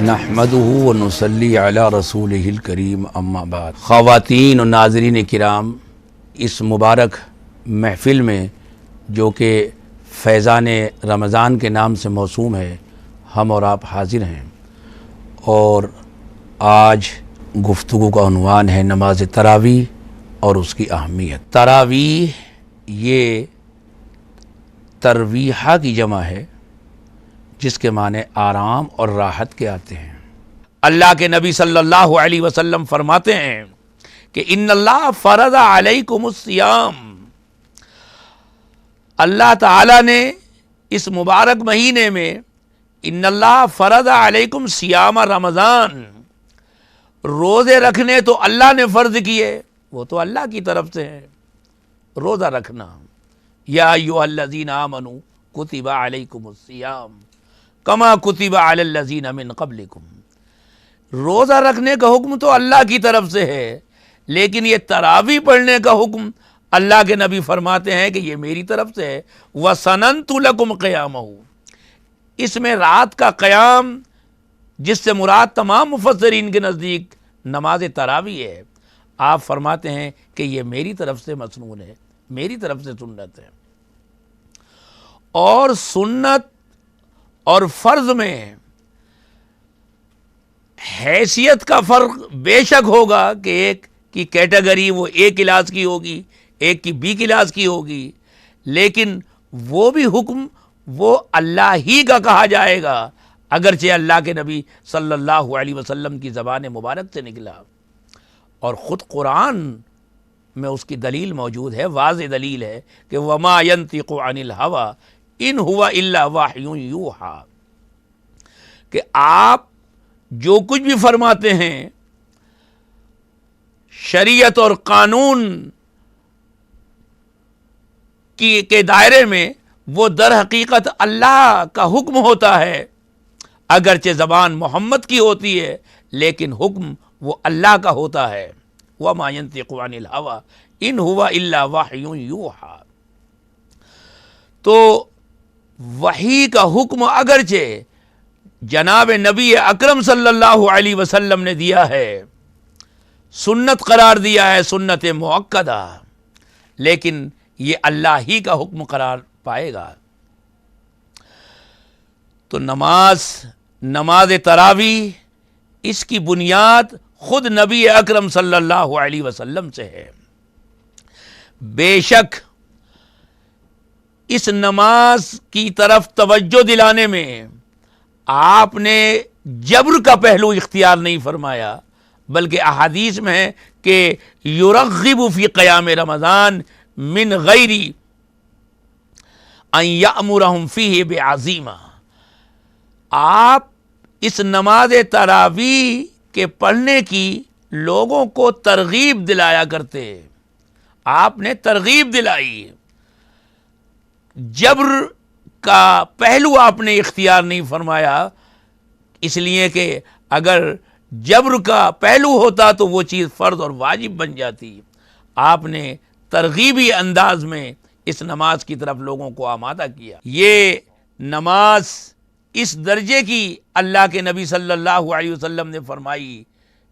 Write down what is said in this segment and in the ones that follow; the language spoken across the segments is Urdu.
نحمدہ و نصلی علی رسولہ الکریم اما بعد۔ خواتین و ناظرین کرام، اس مبارک محفل میں جو کہ فیضان رمضان کے نام سے موسوم ہے، ہم اور آپ حاضر ہیں، اور آج گفتگو کا عنوان ہے نماز تراویح اور اس کی اہمیت۔ تراویح یہ ترویحہ کی جمع ہے، جس کے معنی آرام اور راحت کے آتے ہیں۔ اللہ کے نبی صلی اللہ علیہ وسلم فرماتے ہیں کہ ان اللہ فرض علیکم الصیام، اللہ تعالیٰ نے اس مبارک مہینے میں ان اللہ فرض علیکم صیام رمضان، روزے رکھنے تو اللہ نے فرض کیے، وہ تو اللہ کی طرف سے ہے روزہ رکھنا۔ یا ایھا الذین آمنوا کتب علیکم الصیام کما کتب علی الذین من قبلکم، روزہ رکھنے کا حکم تو اللہ کی طرف سے ہے، لیکن یہ تراویح پڑھنے کا حکم اللہ کے نبی فرماتے ہیں کہ یہ میری طرف سے ہے۔ وَسَنَنْتُ لَكُمْ قِيَامَهُ، اس میں رات کا قیام جس سے مراد تمام مفسرین کے نزدیک نماز تراویح ہے، آپ فرماتے ہیں کہ یہ میری طرف سے مسنون ہے، میری طرف سے سنت ہے۔ اور سنت اور فرض میں حیثیت کا فرق بے شک ہوگا کہ ایک کی کیٹیگری وہ اے کلاس کی ہوگی، ایک کی بی کلاس کی ہوگی، لیکن وہ بھی حکم وہ اللہ ہی کا کہا جائے گا، اگرچہ اللہ کے نبی صلی اللہ علیہ وسلم کی زبان مبارک سے نکلا، اور خود قرآن میں اس کی دلیل موجود ہے، واضح دلیل ہے کہ وما ينطق عن الهوى ان ہوا الا وحی یوحی، کہ آپ جو کچھ بھی فرماتے ہیں شریعت اور قانون کے دائرے میں، وہ در حقیقت اللہ کا حکم ہوتا ہے، اگرچہ زبان محمد کی ہوتی ہے لیکن حکم وہ اللہ کا ہوتا ہے۔ وما ينطق عن الهوى ان ہوا الا وحی یوحی، تو وحی کا حکم اگرچہ جناب نبی اکرم صلی اللہ علیہ وسلم نے دیا ہے، سنت قرار دیا ہے، سنت مؤکدہ، لیکن یہ اللہ ہی کا حکم قرار پائے گا۔ تو نماز تراویح، اس کی بنیاد خود نبی اکرم صلی اللہ علیہ وسلم سے ہے۔ بے شک اس نماز کی طرف توجہ دلانے میں آپ نے جبر کا پہلو اختیار نہیں فرمایا، بلکہ احادیث میں ہے کہ یرغب فی قیام رمضان من غیر ان یأمرہم فیہ بعزیمہ، آپ اس نماز تراویح کے پڑھنے کی لوگوں کو ترغیب دلایا کرتے، آپ نے ترغیب دلائی، جبر کا پہلو آپ نے اختیار نہیں فرمایا، اس لیے کہ اگر جبر کا پہلو ہوتا تو وہ چیز فرض اور واجب بن جاتی۔ آپ نے ترغیبی انداز میں اس نماز کی طرف لوگوں کو آمادہ کیا۔ یہ نماز اس درجے کی اللہ کے نبی صلی اللہ علیہ وسلم نے فرمائی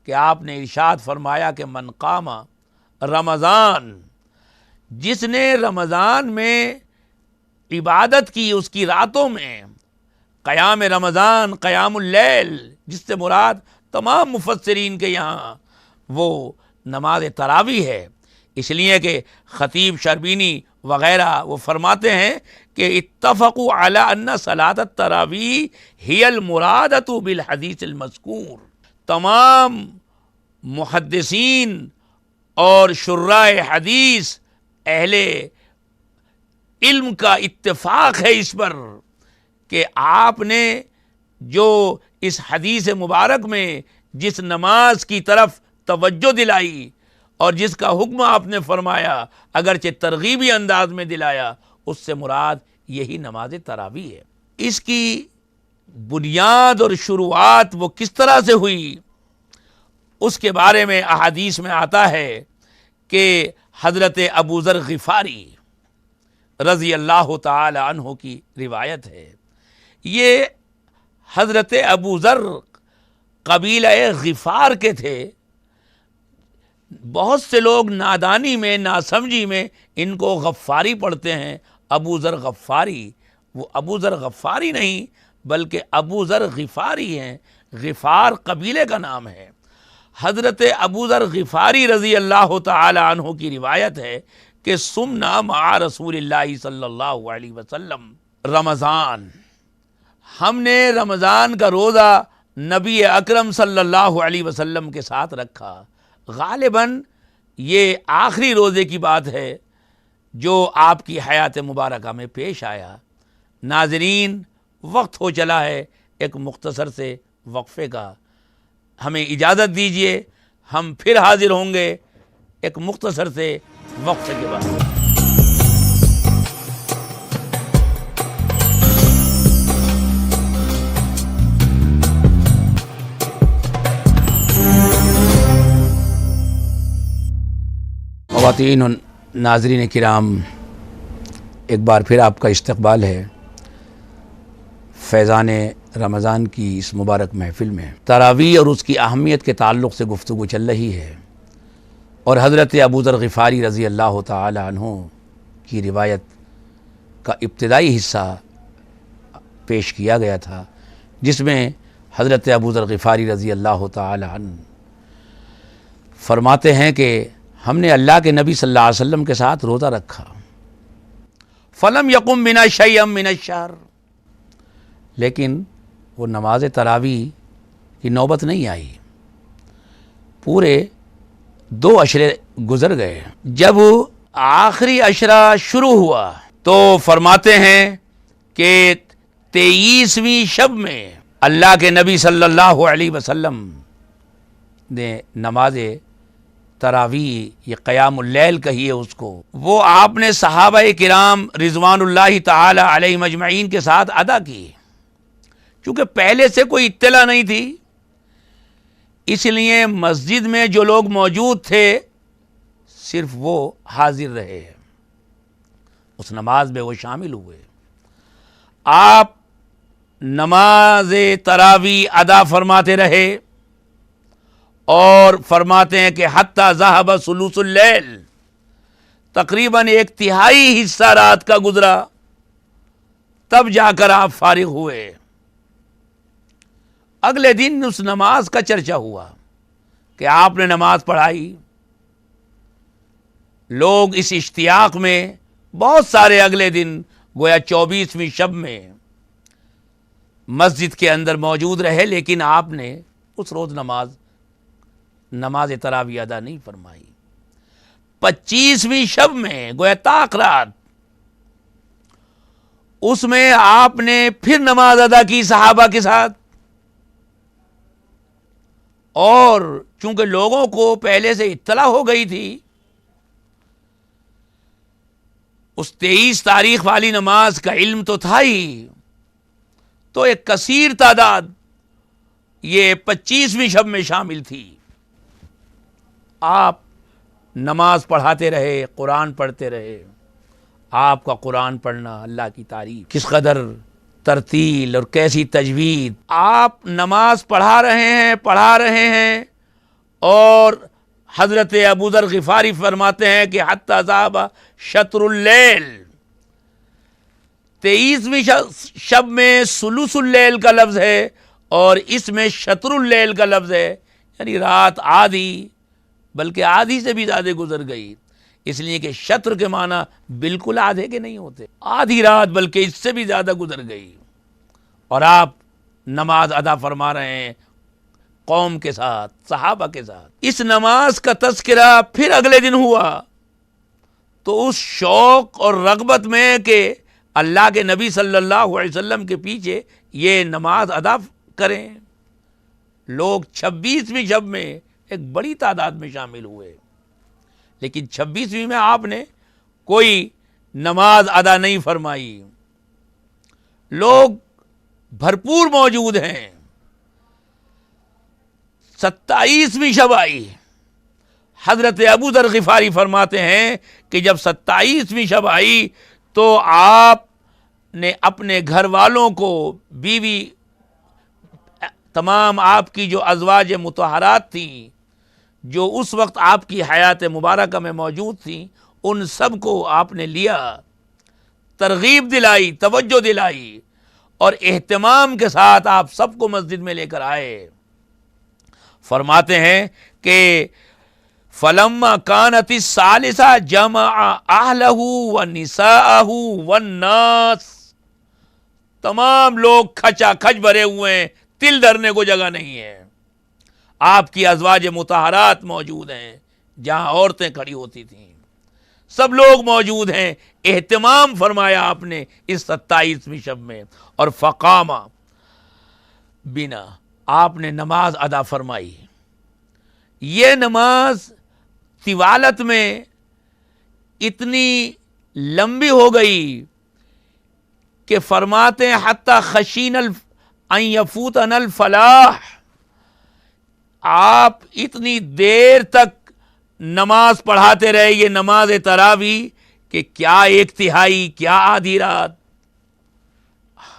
کہ آپ نے ارشاد فرمایا کہ من قام رمضان، جس نے رمضان میں عبادت کی، اس کی راتوں میں قیام رمضان، قیام اللیل، جس سے مراد تمام مفسرین کے یہاں وہ نماز تراویح ہے، اس لیے کہ خطیب شربینی وغیرہ وہ فرماتے ہیں کہ اتفقوا علی ان صلاۃ التراویح ہی المرادۃ بالحدیث المذکور، تمام محدثین اور شراح حدیث اہل علم کا اتفاق ہے اس پر کہ آپ نے جو اس حدیث مبارک میں جس نماز کی طرف توجہ دلائی اور جس کا حکم آپ نے فرمایا، اگرچہ ترغیبی انداز میں دلایا، اس سے مراد یہی نماز تراویح ہے۔ اس کی بنیاد اور شروعات وہ کس طرح سے ہوئی، اس کے بارے میں احادیث میں آتا ہے کہ حضرت ابو ذر غفاری رضی اللہ تعالی عنہ کی روایت ہے، یہ حضرت ابو ذر قبیلہ غفار کے تھے. بہت سے لوگ نادانی میں، ناسمجھی میں ان کو غفاری پڑھتے ہیں، ابو ذر غفاری. وہ ابو ذر غفاری نہیں بلکہ ابو ذر غفاری ہیں. غفار قبیلے کا نام ہے. حضرت ابو ذر غفاری رضی اللہ تعالی عنہ کی روایت ہے کہ سمنا مع رسول اللہ صلی اللہ علیہ وسلم رمضان، ہم نے رمضان کا روزہ نبی اکرم صلی اللہ علیہ وسلم کے ساتھ رکھا. غالباً یہ آخری روزے کی بات ہے جو آپ کی حیات مبارکہ میں پیش آیا. ناظرین، وقت ہو چلا ہے ایک مختصر سے وقفے کا. ہمیں اجازت دیجیے، ہم پھر حاضر ہوں گے ایک مختصر سے وقفے کے بعد. خواتین و ناظرین کرام، ایک بار پھر آپ کا استقبال ہے فیضان رمضان کی اس مبارک محفل میں. تراویح اور اس کی اہمیت کے تعلق سے گفتگو چل رہی ہے، اور حضرت ابو ذر غفاری رضی اللہ تعالی عنہ کی روایت کا ابتدائی حصہ پیش کیا گیا تھا، جس میں حضرت ابو ذر غفاری رضی اللہ تعالی عنہ فرماتے ہیں کہ ہم نے اللہ کے نبی صلی اللہ علیہ وسلم کے ساتھ روزہ رکھا. فلم یقم بنا شیئا من الشہر، لیکن وہ نماز تراویح کی نوبت نہیں آئی. پورے 2 عشرے گزر گئے. جب آخری عشرہ شروع ہوا تو فرماتے ہیں کہ 23ویں شب میں اللہ کے نبی صلی اللہ علیہ وسلم نے نماز تراویح، یہ قیام اللیل کہیے اس کو، وہ آپ نے صحابہ کرام رضوان اللہ تعالی علیہم اجمعین کے ساتھ ادا کی. چونکہ پہلے سے کوئی اطلاع نہیں تھی، اس لیے مسجد میں جو لوگ موجود تھے صرف وہ حاضر رہے، اس نماز میں وہ شامل ہوئے. آپ نماز تراویح ادا فرماتے رہے، اور فرماتے ہیں کہ حتی ذہب ثلث اللیل، تقریباً 1/3 حصہ رات کا گزرا، تب جا کر آپ فارغ ہوئے. اگلے دن اس نماز کا چرچا ہوا کہ آپ نے نماز پڑھائی. لوگ اس اشتیاق میں بہت سارے اگلے دن گویا 24ویں شب میں مسجد کے اندر موجود رہے، لیکن آپ نے اس روز نماز تراویح ادا نہیں فرمائی. 25ویں شب میں گویا طاق رات، اس میں آپ نے پھر نماز ادا کی صحابہ کے ساتھ. اور چونکہ لوگوں کو پہلے سے اطلاع ہو گئی تھی، اس 23 تاریخ والی نماز کا علم تو تھا ہی، تو ایک کثیر تعداد یہ 25ویں شب میں شامل تھی. آپ نماز پڑھاتے رہے، قرآن پڑھتے رہے. آپ کا قرآن پڑھنا، اللہ کی تعریف، کس قدر ترتیل اور کیسی تجوید. آپ نماز پڑھا رہے ہیں اور حضرت ابو ذر غفاری فرماتے ہیں کہ حتی ذہب شطر اللیل، 23ویں شب میں ثلث اللیل کا لفظ ہے اور اس میں شطر اللیل کا لفظ ہے، یعنی رات آدھی، بلکہ آدھی سے بھی زیادہ گزر گئی. اس لیے کہ شطر کے معنی بالکل آدھے کے نہیں ہوتے، آدھی رات بلکہ اس سے بھی زیادہ گزر گئی، اور آپ نماز ادا فرما رہے ہیں قوم کے ساتھ، صحابہ کے ساتھ. اس نماز کا تذکرہ پھر اگلے دن ہوا تو اس شوق اور رغبت میں کہ اللہ کے نبی صلی اللہ علیہ وسلم کے پیچھے یہ نماز ادا کریں، لوگ 26ویں شب میں ایک بڑی تعداد میں شامل ہوئے. لیکن 26ویں میں آپ نے کوئی نماز ادا نہیں فرمائی. لوگ بھرپور موجود ہیں. 27ویں شب آئی. حضرت ابو ذر غفاری فرماتے ہیں کہ جب 27ویں شب آئی تو آپ نے اپنے گھر والوں کو، بیوی تمام آپ کی جو ازواج مطہرات تھیں جو اس وقت آپ کی حیات مبارکہ میں موجود تھیں، ان سب کو آپ نے لیا، ترغیب دلائی، توجہ دلائی، اور اہتمام کے ساتھ آپ سب کو مسجد میں لے کر آئے۔ فرماتے ہیں کہ فلما كانت الثالثة جمع اهله ونساءه والناس، تمام لوگ کھچا کھچ بھرے ہوئے ہیں، تل دھرنے کو جگہ نہیں ہے۔ آپ کی ازواج مطہرات موجود ہیں جہاں عورتیں کھڑی ہوتی تھیں، سب لوگ موجود ہیں۔ اہتمام فرمایا آپ نے اس 27ویں شب میں، اور فقامہ بنا، آپ نے نماز ادا فرمائی۔ یہ نماز طوالت میں اتنی لمبی ہو گئی کہ فرماتے ہیں حتی خشین ان یفوتنا الفلاح، آپ اتنی دیر تک نماز پڑھاتے رہے، یہ نماز تراویح، کہ کیا ایک تہائی، کیا آدھی رات،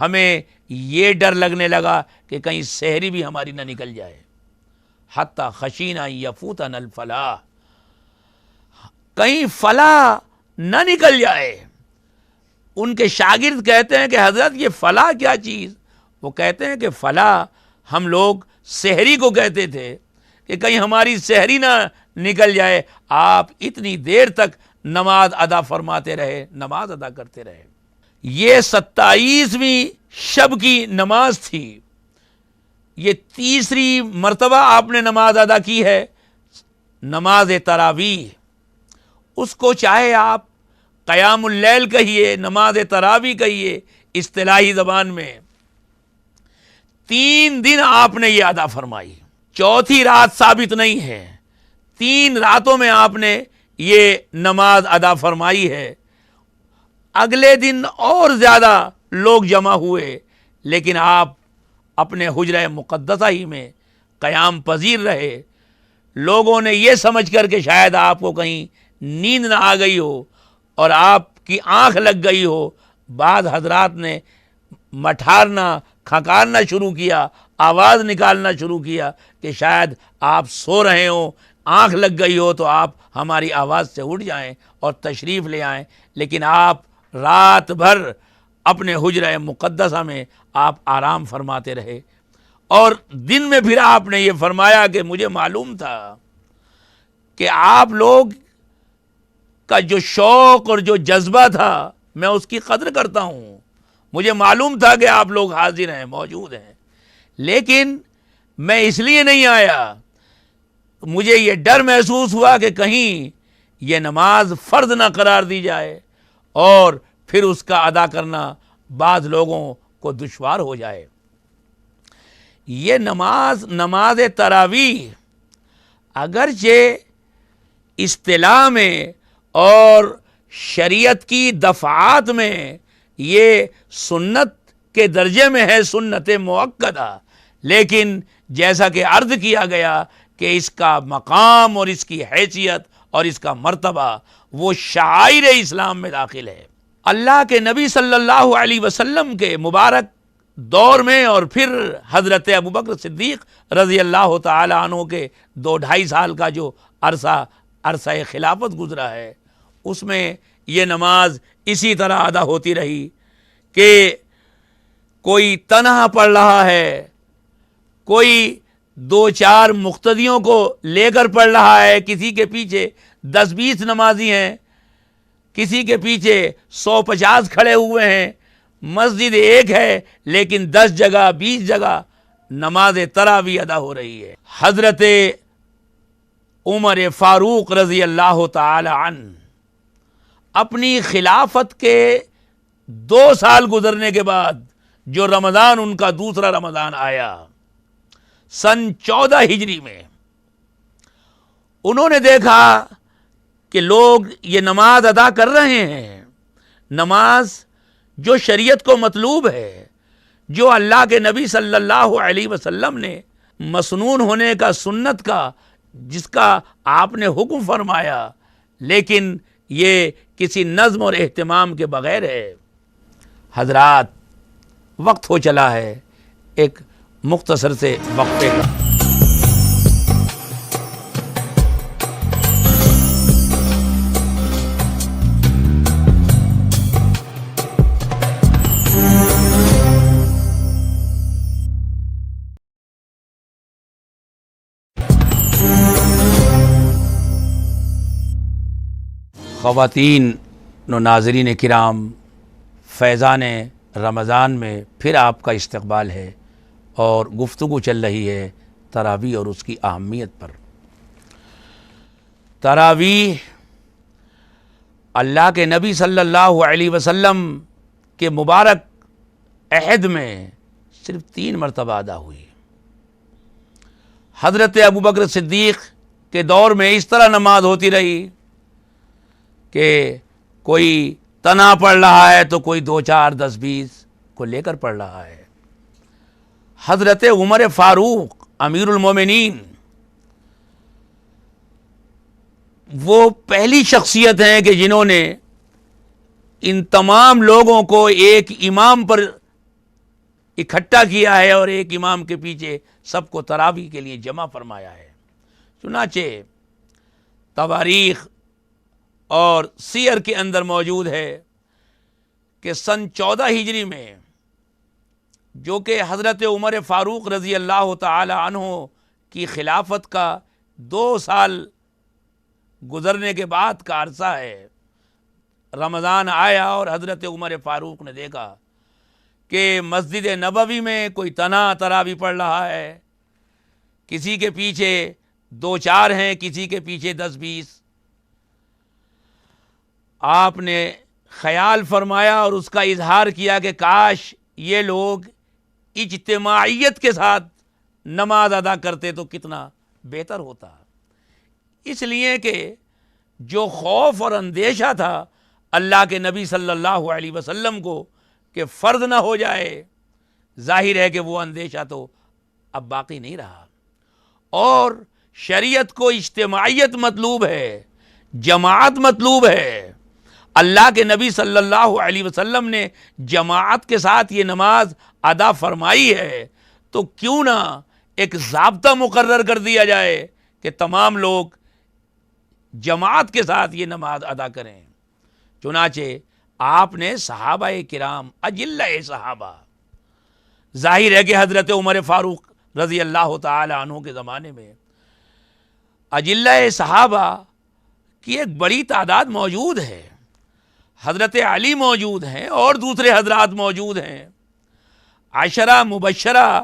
ہمیں یہ ڈر لگنے لگا کہ کہیں سحری بھی ہماری نہ نکل جائے۔ حتی خشینا ان یفوتنا الفلاح، کہیں فلاح نہ نکل جائے۔ ان کے شاگرد کہتے ہیں کہ حضرت یہ فلاح کیا چیز؟ وہ کہتے ہیں کہ فلاح ہم لوگ سحری کو کہتے تھے کہ کہیں ہماری سحری نہ نکل جائے۔ آپ اتنی دیر تک نماز ادا فرماتے رہے، نماز ادا کرتے رہے۔ یہ 27ویں شب کی نماز تھی، یہ تیسری مرتبہ آپ نے نماز ادا کی ہے، نماز تراویح۔ اس کو چاہے آپ قیام اللیل کہیے، نماز تراویح کہیے، اصطلاحی زبان میں 3 دن آپ نے یہ ادا فرمائی۔ چوتھی رات ثابت نہیں ہے، 3 راتوں میں آپ نے یہ نماز ادا فرمائی ہے۔ اگلے دن اور زیادہ لوگ جمع ہوئے، لیکن آپ اپنے حجرہ مقدسہ ہی میں قیام پذیر رہے۔ لوگوں نے یہ سمجھ کر کہ شاید آپ کو کہیں نیند نہ آ گئی ہو اور آپ کی آنکھ لگ گئی ہو، بعض حضرات نے مٹھارنا، کھنکارنا شروع کیا، آواز نکالنا شروع کیا کہ شاید آپ سو رہے ہوں، آنکھ لگ گئی ہو تو آپ ہماری آواز سے اٹھ جائیں اور تشریف لے آئیں۔ لیکن آپ رات بھر اپنے حجرہ مقدسہ میں آپ آرام فرماتے رہے، اور دن میں پھر آپ نے یہ فرمایا کہ مجھے معلوم تھا کہ آپ لوگ کا جو شوق اور جو جذبہ تھا میں اس کی قدر کرتا ہوں، مجھے معلوم تھا کہ آپ لوگ حاضر ہیں، موجود ہیں، لیکن میں اس لیے نہیں آیا، مجھے یہ ڈر محسوس ہوا کہ کہیں یہ نماز فرض نہ قرار دی جائے اور پھر اس کا ادا کرنا بعض لوگوں کو دشوار ہو جائے۔ یہ نماز تراویح اگرچہ اصطلاح میں اور شریعت کی دفعات میں یہ سنت کے درجے میں ہے، سنت مؤکدہ، لیکن جیسا کہ عرض کیا گیا کہ اس کا مقام اور اس کی حیثیت اور اس کا مرتبہ وہ شعائر اسلام میں داخل ہے۔ اللہ کے نبی صلی اللہ علیہ وسلم کے مبارک دور میں اور پھر حضرت ابوبکر صدیق رضی اللہ تعالی عنہ کے 2-2.5 سال کا جو عرصہ خلافت گزرا ہے، اس میں یہ نماز اسی طرح ادا ہوتی رہی کہ کوئی تنہا پڑھ رہا ہے، کوئی 2-4 مقتدیوں کو لے کر پڑھ رہا ہے، کسی کے پیچھے 10-20 نمازی ہیں، کسی کے پیچھے 150 کھڑے ہوئے ہیں، مسجد ایک ہے لیکن 10 جگہ 20 جگہ نماز تراویح ادا ہو رہی ہے۔ حضرت عمر فاروق رضی اللہ تعالی عنہ اپنی خلافت کے 2 سال گزرنے کے بعد جو رمضان ان کا دوسرا رمضان آیا سن 14 ہجری میں، انہوں نے دیکھا کہ لوگ یہ نماز ادا کر رہے ہیں، نماز جو شریعت کو مطلوب ہے، جو اللہ کے نبی صلی اللہ علیہ وسلم نے مسنون ہونے کا، سنت کا، جس کا آپ نے حکم فرمایا، لیکن یہ کسی نظم اور اہتمام کے بغیر ہے۔ حضرات، وقت ہو چلا ہے، ایک مختصر سے وقفے کا۔ خواتین و ناظرین کرام، فیضان رمضان میں پھر آپ کا استقبال ہے اور گفتگو چل رہی ہے تراویح اور اس کی اہمیت پر۔ تراویح اللہ کے نبی صلی اللہ علیہ وسلم کے مبارک عہد میں صرف 3 مرتبہ ادا ہوئی۔ حضرت ابوبکر صدیق کے دور میں اس طرح نماز ہوتی رہی کہ کوئی تنہا پڑھ رہا ہے تو کوئی 2 4 10 20 کو لے کر پڑھ رہا ہے۔ حضرت عمر فاروق امیر المومنین وہ پہلی شخصیت ہیں کہ جنہوں نے ان تمام لوگوں کو ایک امام پر اکٹھا کیا ہے اور ایک امام کے پیچھے سب کو تراویح کے لیے جمع فرمایا ہے۔ چنانچہ تواریخ اور سیر کے اندر موجود ہے کہ سن 14 ہجری میں، جو کہ حضرت عمر فاروق رضی اللہ تعالی عنہ کی خلافت کا 2 سال گزرنے کے بعد کا عرصہ ہے، رمضان آیا اور حضرت عمر فاروق نے دیکھا کہ مسجد نبوی میں کوئی تنہا تراویح پڑھ رہا ہے، کسی کے پیچھے 2 4 ہیں، کسی کے پیچھے 10 20۔ آپ نے خیال فرمایا اور اس کا اظہار کیا کہ کاش یہ لوگ اجتماعیت کے ساتھ نماز ادا کرتے تو کتنا بہتر ہوتا۔ اس لیے کہ جو خوف اور اندیشہ تھا اللہ کے نبی صلی اللہ علیہ وسلم کو کہ فرض نہ ہو جائے، ظاہر ہے کہ وہ اندیشہ تو اب باقی نہیں رہا، اور شریعت کو اجتماعیت مطلوب ہے، جماعت مطلوب ہے۔ اللہ کے نبی صلی اللہ علیہ وسلم نے جماعت کے ساتھ یہ نماز ادا فرمائی ہے، تو کیوں نہ ایک ضابطہ مقرر کر دیا جائے کہ تمام لوگ جماعت کے ساتھ یہ نماز ادا کریں۔ چنانچہ آپ نے صحابہ کرام، اجلہ صحابہ، ظاہر ہے کہ حضرت عمر فاروق رضی اللہ تعالی عنہ کے زمانے میں اجلہ صحابہ کی ایک بڑی تعداد موجود ہے، حضرت علی موجود ہیں اور دوسرے حضرات موجود ہیں، 10 مبشرہ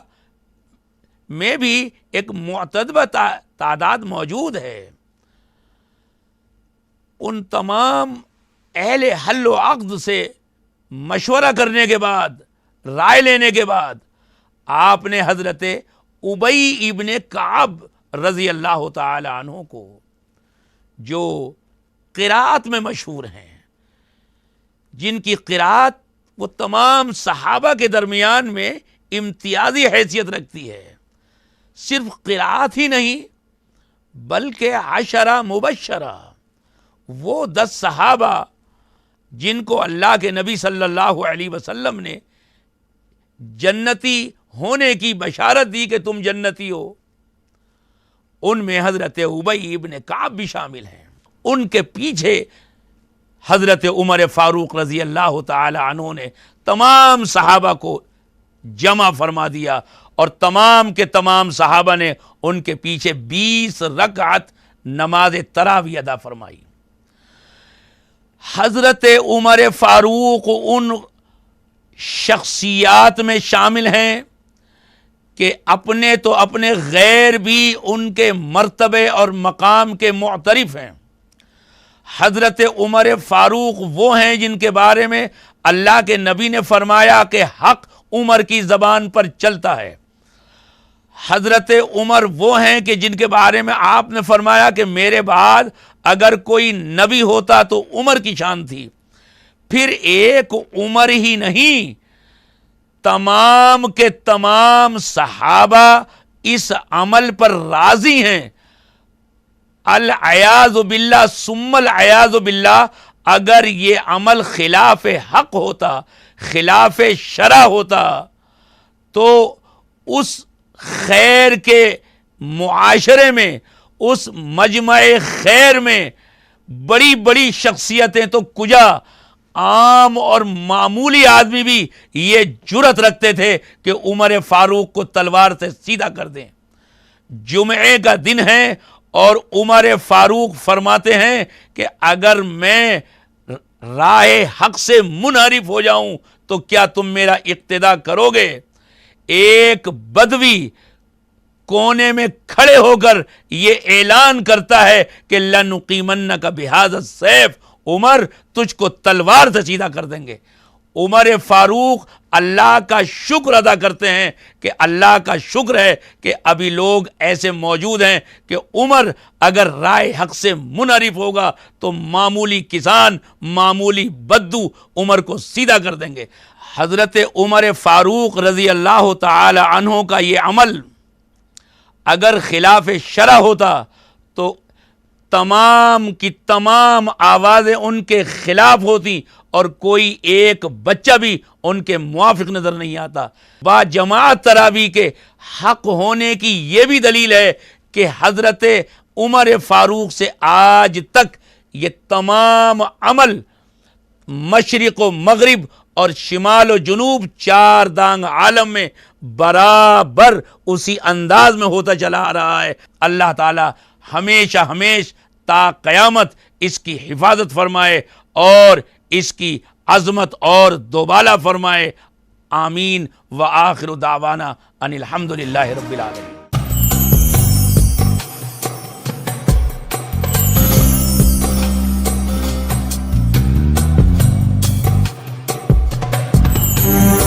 میں بھی ایک معتدبہ تعداد موجود ہے۔ ان تمام اہل حل و عقد سے مشورہ کرنے کے بعد، رائے لینے کے بعد، آپ نے حضرت ابی ابن کعب رضی اللہ تعالی عنہ کو، جو قراءت میں مشہور ہیں، جن کی قراءت وہ تمام صحابہ کے درمیان میں امتیازی حیثیت رکھتی ہے، صرف قراءت ہی نہیں بلکہ 10 مبشرہ، وہ 10 صحابہ جن کو اللہ کے نبی صلی اللہ علیہ وسلم نے جنتی ہونے کی بشارت دی کہ تم جنتی ہو، ان میں حضرت ابی ابن کعب بھی شامل ہیں۔ ان کے پیچھے حضرت عمر فاروق رضی اللہ تعالی عنہ نے تمام صحابہ کو جمع فرما دیا، اور تمام کے تمام صحابہ نے ان کے پیچھے 20 رکعت نماز تراویح ادا فرمائی۔ حضرت عمر فاروق ان شخصیات میں شامل ہیں کہ اپنے تو اپنے غیر بھی ان کے مرتبے اور مقام کے معترف ہیں۔ حضرت عمر فاروق وہ ہیں جن کے بارے میں اللہ کے نبی نے فرمایا کہ حق عمر کی زبان پر چلتا ہے۔ حضرت عمر وہ ہیں کہ جن کے بارے میں آپ نے فرمایا کہ میرے بعد اگر کوئی نبی ہوتا تو عمر کی شان تھی۔ پھر ایک عمر ہی نہیں، تمام کے تمام صحابہ اس عمل پر راضی ہیں۔ العیاذ باللہ ثم العیاذ باللہ، اگر یہ عمل خلاف حق ہوتا، خلاف شرع ہوتا، تو اس خیر کے معاشرے میں، اس مجمع خیر میں بڑی بڑی شخصیتیں تو کجا، عام اور معمولی آدمی بھی یہ جرأت رکھتے تھے کہ عمر فاروق کو تلوار سے سیدھا کر دیں۔ جمعے کا دن ہے اور عمر فاروق فرماتے ہیں کہ اگر میں راہ حق سے منحرف ہو جاؤں تو کیا تم میرا اقتدا کرو گے؟ ایک بدوی کونے میں کھڑے ہو کر یہ اعلان کرتا ہے کہ لَنُقِیمَنَّکَ بِهَذَا السَّیف، عمر تجھ کو تلوار سے سیدھا کر دیں گے۔ عمر فاروق اللہ کا شکر ادا کرتے ہیں کہ اللہ کا شکر ہے کہ ابھی لوگ ایسے موجود ہیں کہ عمر اگر رائے حق سے منحرف ہوگا تو معمولی کسان، معمولی بدو عمر کو سیدھا کر دیں گے۔ حضرت عمر فاروق رضی اللہ تعالی عنہ کا یہ عمل اگر خلاف شرع ہوتا تو تمام کی تمام آوازیں ان کے خلاف ہوتی اور کوئی ایک بچہ بھی ان کے موافق نظر نہیں آتا۔ با جماعت تراویح کے حق ہونے کی یہ بھی دلیل ہے کہ حضرت عمر فاروق سے آج تک یہ تمام عمل مشرق و مغرب اور شمال و جنوب چار دانگ عالم میں برابر اسی انداز میں ہوتا چلا آ رہا ہے۔ اللہ تعالی ہمیشہ تا قیامت اس کی حفاظت فرمائے اور اس کی عظمت اور دوبالا فرمائے۔ آمین۔ وآخر دعوانا ان الحمدللہ رب العالمین۔